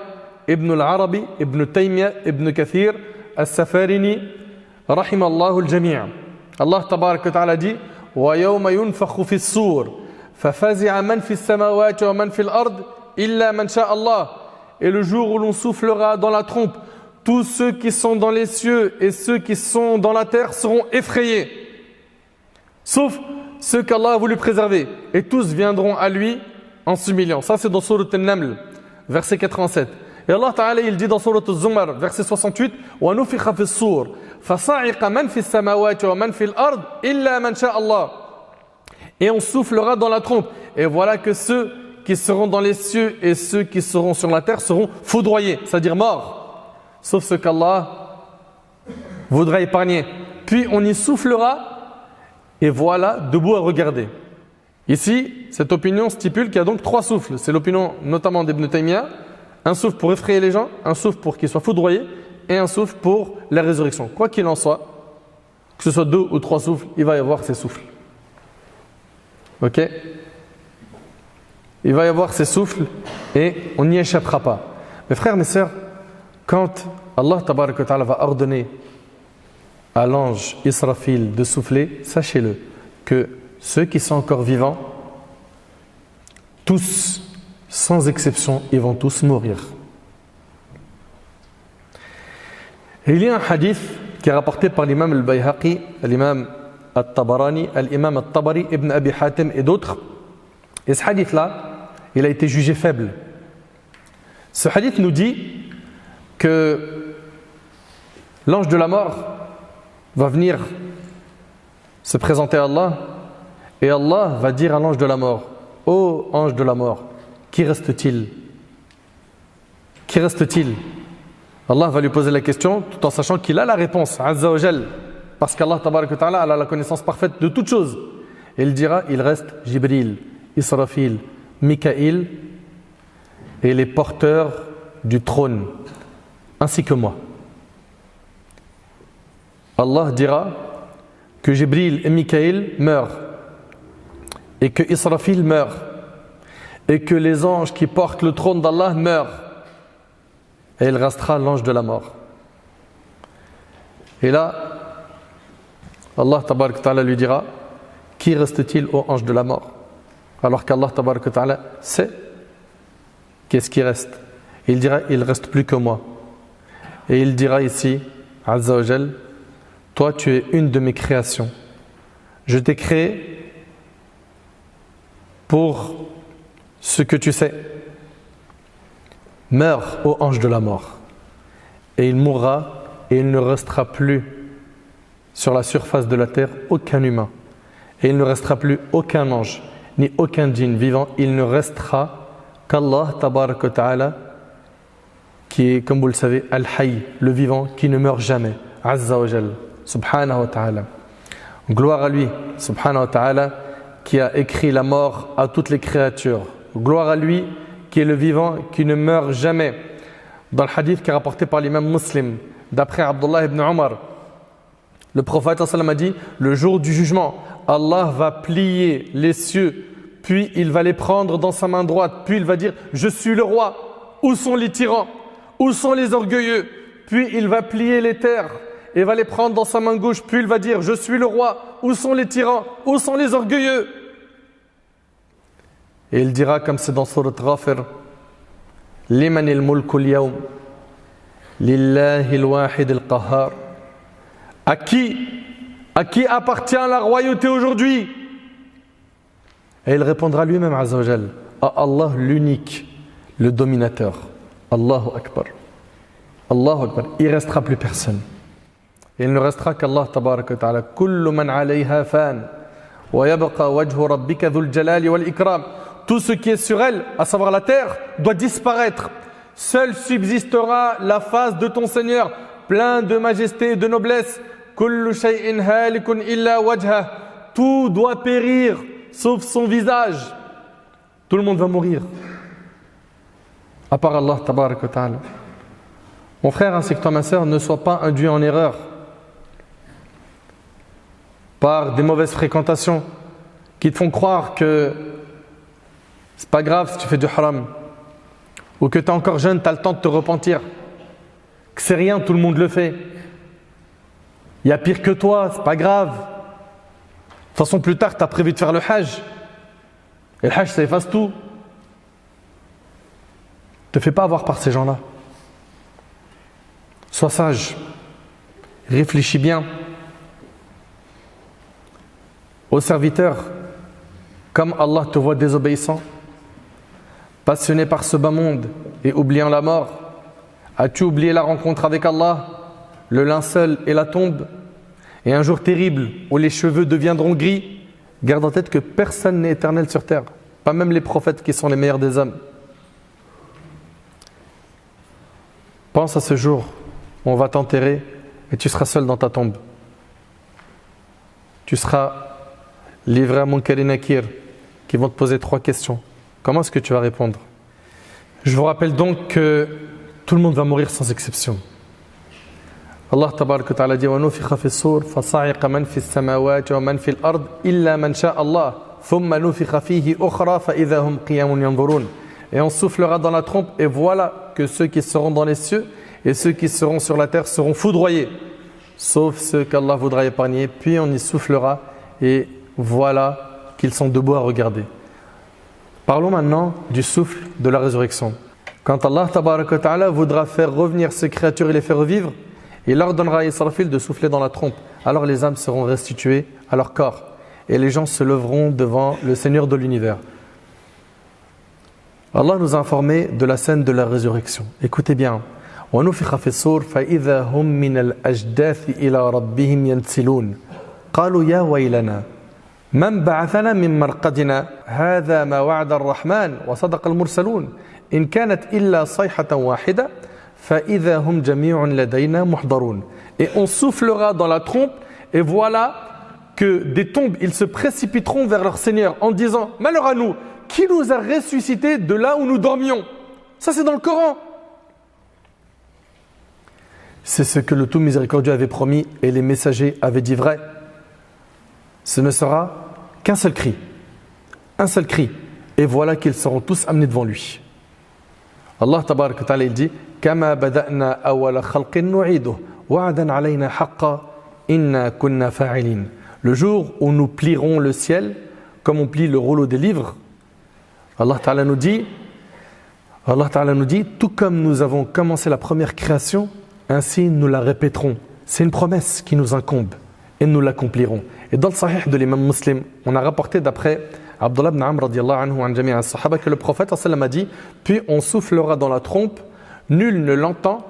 Ibn al-Arabi, Ibn Taymiyyah, Ibn Kathir, As-Safarini, rahimallahu al-jami'. Allah tabarak wa ta'ala dit wa yawma yunfakhu fi as-sur fafazi'a man fi as-samawati wa man fi al-ard illa man sha'a Allah. Et le jour où l'on soufflera dans la trompe, tous ceux qui sont dans les cieux et ceux qui sont dans la terre seront effrayés, sauf ceux qu'Allah a voulu préserver, et tous viendront à lui en s'humiliant. Ça c'est dans Sourate An-Naml, verset 87. Et Allah Ta'ala il dit dans Sourate Az-Zumar, verset 68, wa nufikha fi as-sur fasa'iqa man fi as-samawati wa man fi al-ard illa man sha'a Allah. Et on soufflera dans la trompe, et voilà que ceux qui seront dans les cieux et ceux qui seront sur la terre seront foudroyés, c'est-à-dire morts, sauf ceux qu'Allah voudra épargner. Puis on y soufflera, et voilà, debout à regarder. Ici, cette opinion stipule qu'il y a donc trois souffles. C'est l'opinion notamment d'Ibn Taymiyyah. Un souffle pour effrayer les gens, un souffle pour qu'ils soient foudroyés, et un souffle pour la résurrection. Quoi qu'il en soit, que ce soit deux ou trois souffles, il va y avoir ces souffles. Ok? Il va y avoir ces souffles et on n'y échappera pas. Mes frères, mes sœurs, quand Allah tabaraka wa ta'ala va ordonner à l'ange Israfil de souffler, sachez-le que ceux qui sont encore vivants, tous, sans exception, ils vont tous mourir. Et il y a un hadith qui est rapporté par l'imam al-Bayhaqi, l'imam al-Tabarani, l'imam al-Tabari, Ibn Abi Hatim et d'autres. Et ce hadith-là, il a été jugé faible. Ce hadith nous dit que l'ange de la mort va venir se présenter à Allah, et Allah va dire à l'ange de la mort: ô ange de la mort, qui reste-t-il? Qui reste-t-il? Allah va lui poser la question tout en sachant qu'il a la réponse, Azza wa Jal, parce qu'Allah tabaraka wa ta'ala a la connaissance parfaite de toutes choses. Et il dira: il reste Jibril, Israfil, Mikaïl et les porteurs du trône, ainsi que moi. Allah dira que Jibril et Mikaïl meurent, et que Israfil meurt, et que les anges qui portent le trône d'Allah meurent, et il restera l'ange de la mort. Et là, Allah tabaraka wa ta'ala lui dira: qui reste-t-il au ange de la mort? Alors qu'Allah tabaraka wa ta'ala sait qu'est-ce qui reste. Il dira: il ne reste plus que moi. Et il dira ici, Azza wa Jal: toi tu es une de mes créations. Je t'ai créé pour ce que tu sais. Meurs, ô ange de la mort. Et il mourra, et il ne restera plus sur la surface de la terre aucun humain. Et il ne restera plus aucun ange, ni aucun djinn vivant. Il ne restera qu'Allah tabaraka wa ta'ala, qui est, comme vous le savez, Al-Hayy, le vivant, qui ne meurt jamais. Azza wa Jal, subhanahu wa ta'ala. Gloire à lui, subhanahu wa ta'ala, qui a écrit la mort à toutes les créatures. Gloire à lui, qui est le vivant, qui ne meurt jamais. Dans le hadith qui est rapporté par l'imam Muslim, d'après Abdullah ibn Omar, le prophète a dit: le jour du jugement, Allah va plier les cieux, puis il va les prendre dans sa main droite, puis il va dire: je suis le roi, où sont les tyrans, où sont les orgueilleux? Puis il va plier les terres et va les prendre dans sa main gauche, puis il va dire: je suis le roi, où sont les tyrans, où sont les orgueilleux? Et il dira, comme c'est dans Surat Ghafir: Liman al-mulku al-yawm lillahi al-wahid al-qahhar. À qui appartient la royauté aujourd'hui? Et il répondra lui-même, Azza wa Jal: à Allah l'unique, le dominateur. Allahu Akbar. Allahu Akbar. Il ne restera plus personne. Et il ne restera qu'Allah tabaraka wa ta'ala. Kullu man alayha fan وَيَبْقَى وَجْهُ رَبِّكَ ذُو الْجَلَالِ وَالْإِكْرَامِ. Tout ce qui est sur elle, à savoir la terre, doit disparaître. Seule subsistera la face de ton Seigneur, plein de majesté et de noblesse. كُلُّ شَيْءٍ هَالِكٌ إِلَّا وَجْهَهُ. Tout doit périr, sauf son visage. Tout le monde va mourir, à part Allah tabarak wa ta'ala. Mon frère ainsi que toi ma sœur, ne sois pas induit en erreur par des mauvaises fréquentations qui te font croire que c'est pas grave si tu fais du haram, ou que tu es encore jeune, tu as le temps de te repentir, que c'est rien, tout le monde le fait, il y a pire que toi, c'est pas grave. De toute façon, plus tard, tu as prévu de faire le hajj, et le hajj ça efface tout. Ne te fais pas avoir par ces gens-là. Sois sage, réfléchis bien. Ô serviteur, comme Allah te voit désobéissant, passionné par ce bas monde et oubliant la mort, as-tu oublié la rencontre avec Allah, le linceul et la tombe, et un jour terrible où les cheveux deviendront gris? Garde en tête que personne n'est éternel sur terre, pas même les prophètes qui sont les meilleurs des hommes. Pense à ce jour où on va t'enterrer et tu seras seul dans ta tombe. Tu seras livré à Munkar et Nakir qui vont te poser 3 questions. Comment est-ce que tu vas répondre? Je vous rappelle donc que tout le monde va mourir sans exception. Allah tabarak wa ta'ala dit وَنُفِخَ فِي الصُّورِ فَصَعِقَ مَنْ فِي السَّمَاوَاتِ وَمَنْ فِي الْأَرْضِ إِلَّا مَنْ شَاءَ اللَّهُ ثُمَّ نُفِخَ فِيهِ أُخْرَى فَإِذَا هُمْ قِيَامٌ يَنْظُرُونَ. Et on soufflera dans la trompe et voilà que ceux qui seront dans les cieux et ceux qui seront sur la terre seront foudroyés, sauf ceux qu'Allah voudra épargner. Puis on y soufflera et voilà qu'ils sont debout à regarder. Parlons maintenant du souffle de la résurrection. Quand Allah tabarak wa ta'ala voudra faire revenir ces créatures et les faire revivre, il ordonnera à Israfil de souffler dans la trompe. Alors les âmes seront restituées à leur corps et les gens se leveront devant le Seigneur de l'univers. Allah nous a informé de la scène de la résurrection. Écoutez bien. وَنُفِخَ فِي الصُّورِ فَإِذَا هُمْ مِنَ الْأَجْدَاثِ إِلَى رَبِّهِمْ يَنْسِلُونَ قَالُوا يَا وَيْلَنَا مَنْ بَعَثَنَا مِنْ مَرْقَدِنَا هَذَا مَا وَعَدَ الرَّحْمَنُ وَصَدَقَ الْمُرْسَلُونَ إِنْ كَانَتْ إِلَّا صَيْحَةً وَاحِدَةً فَإِذَا هُمْ جَمِيعٌ لَدَيْنَا مُحْضَرُونَ. Et on soufflera dans la trompe et voilà que des tombes, ils se précipiteront vers leur Seigneur en disant « Malheur à nous, qui nous a ressuscités de là où nous dormions ?» Ça c'est dans le Coran. C'est ce que le tout miséricordieux avait promis et les messagers avaient dit vrai. Ce ne sera qu'un seul cri. Un seul cri. Et voilà qu'ils seront tous amenés devant lui. Allah tabarak wa ta'ala il dit كما بدأنا أول خلق نعيده وعدا علينا حقا إنا كنا فاعلين. Le jour où nous plierons le ciel comme on plie le rouleau des livres, Allah Ta'ala nous dit tout comme nous avons commencé la première création, ainsi nous la répéterons. C'est une promesse qui nous incombe et nous l'accomplirons. Et dans le Sahih de l'imam Muslim, on a rapporté d'après Abdullah ibn Amr radiyallahu anhu an jami'a as-sahaba que le prophète sallam a dit puis on soufflera dans la trompe, nul ne l'entend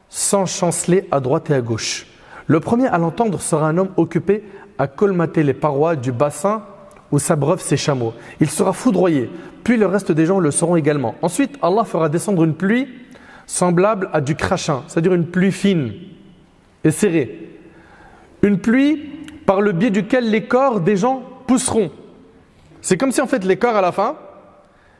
sans chanceler à droite et à gauche. Le premier à l'entendre sera un homme occupé à colmater les parois du bassin où s'abreuvent ses chameaux. Il sera foudroyé, puis le reste des gens le seront également. Ensuite, Allah fera descendre une pluie semblable à du crachin, c'est-à-dire une pluie fine et serrée. Une pluie par le biais duquel les corps des gens pousseront. C'est comme si en fait les corps à la fin,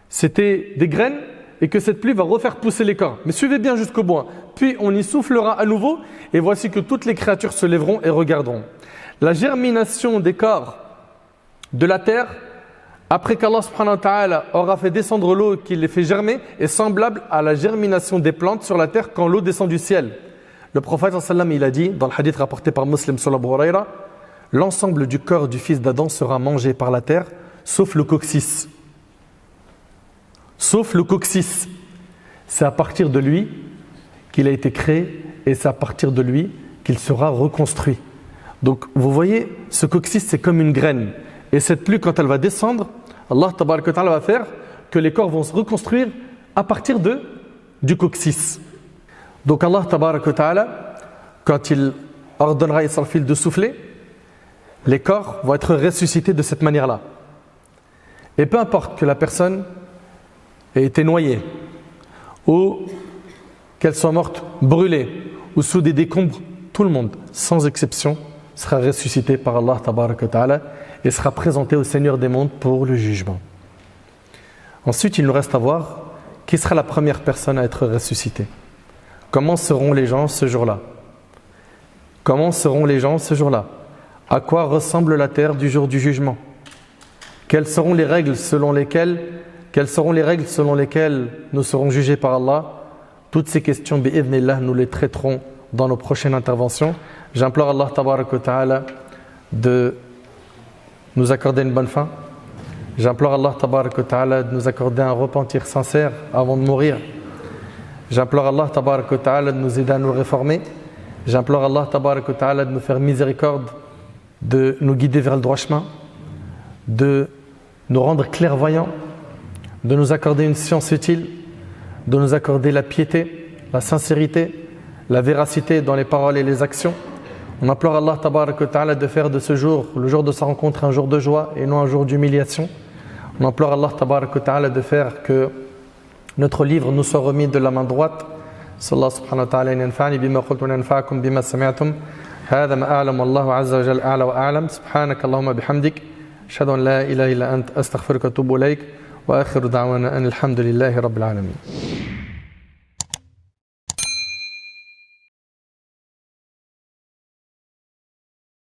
c'était des graines et que cette pluie va refaire pousser les corps. Mais suivez bien jusqu'au bout. Puis on y soufflera à nouveau et voici que toutes les créatures se lèveront et regarderont. La germination des corps de la terre, après qu'Allah subhanahu wa ta'ala aura fait descendre l'eau qui les fait germer, est semblable à la germination des plantes sur la terre quand l'eau descend du ciel. Le prophète sallallahu alayhi wa sallam, il a dit, dans le hadith rapporté par Muslim sur Abu Huraira, l'ensemble du corps du fils d'Adam sera mangé par la terre, sauf le coccyx. Sauf le coccyx. C'est à partir de lui qu'il a été créé et c'est à partir de lui qu'il sera reconstruit. Donc vous voyez, ce coccyx c'est comme une graine. Et cette pluie quand elle va descendre, Allah tabaraka wa ta'ala va faire que les corps vont se reconstruire à partir du coccyx. Donc Allah tabaraka wa ta'ala, quand il ordonnera à Israfil de souffler, Les corps vont être ressuscités de cette manière-là. Et peu importe que la personne ait été noyée, ou qu'elle soit morte brûlée, ou sous des décombres, tout le monde, sans exception, sera ressuscité par Allah tabaraka wa ta'ala et sera présenté au Seigneur des mondes pour le jugement. Ensuite, il nous reste à voir qui sera la première personne à être ressuscitée. Comment seront les gens ce jour-là? Comment seront les gens ce jour-là? À quoi ressemble la terre du jour du jugement? Quelles seront les règles selon lesquelles nous serons jugés par Allah? Toutes ces questions, bi'idhnillah, nous les traiterons dans nos prochaines interventions. J'implore Allah tabaraka wa ta'ala de nous accorder une bonne fin. J'implore Allah tabaraka wa ta'ala de nous accorder un repentir sincère avant de mourir. J'implore Allah tabaraka wa ta'ala de nous aider à nous réformer. J'implore Allah tabaraka wa ta'ala de nous faire miséricorde, de nous guider vers le droit chemin, de nous rendre clairvoyants, de nous accorder une science utile, de nous accorder la piété, la sincérité, la véracité dans les paroles et les actions. On implore Allah tabaraka wa ta'ala de faire de ce jour, le jour de sa rencontre, un jour de joie et non un jour d'humiliation. On implore Allah tabaraka wa ta'ala de faire que notre livre nous soit remis de la main droite. Sallallahu subhanahu wa ta'ala yanfa'ni bima qultu wa yanfa'akum bima sami'tum. هذا ما أعلم والله عز وجل أعلى وأعلم سبحانك اللهم بحمدك أشهد أن لا إله إلا أنت أستغفرك وأتوب إليك وآخر دعوانا أن الحمد لله رب العالمين.